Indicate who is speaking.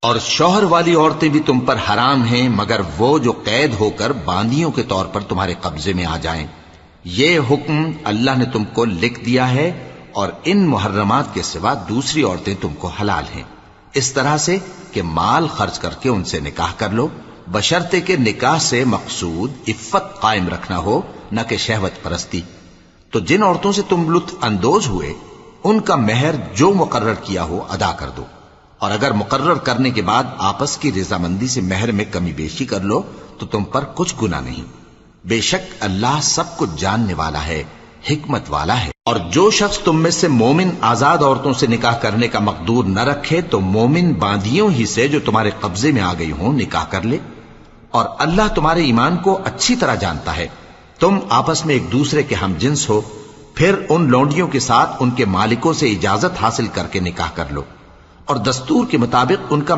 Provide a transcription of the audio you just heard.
Speaker 1: اور شوہر والی عورتیں بھی تم پر حرام ہیں مگر وہ جو قید ہو کر باندیوں کے طور پر تمہارے قبضے میں آ جائیں۔ یہ حکم اللہ نے تم کو لکھ دیا ہے، اور ان محرمات کے سوا دوسری عورتیں تم کو حلال ہیں، اس طرح سے کہ مال خرچ کر کے ان سے نکاح کر لو، بشرطے کہ نکاح سے مقصود عفت قائم رکھنا ہو، نہ کہ شہوت پرستی۔ تو جن عورتوں سے تم لطف اندوز ہوئے ان کا مہر جو مقرر کیا ہو ادا کر دو، اور اگر مقرر کرنے کے بعد آپس کی رضامندی سے مہر میں کمی بیشی کر لو تو تم پر کچھ گناہ نہیں، بے شک اللہ سب کچھ جاننے والا ہے، حکمت والا ہے۔ اور جو شخص تم میں سے مومن آزاد عورتوں سے نکاح کرنے کا مقدور نہ رکھے تو مومن باندیوں ہی سے جو تمہارے قبضے میں آ گئی ہوں نکاح کر لے، اور اللہ تمہارے ایمان کو اچھی طرح جانتا ہے۔ تم آپس میں ایک دوسرے کے ہم جنس ہو، پھر ان لونڈیوں کے ساتھ ان کے مالکوں سے اجازت حاصل کر کے نکاح کر لو، اور دستور کے مطابق ان کا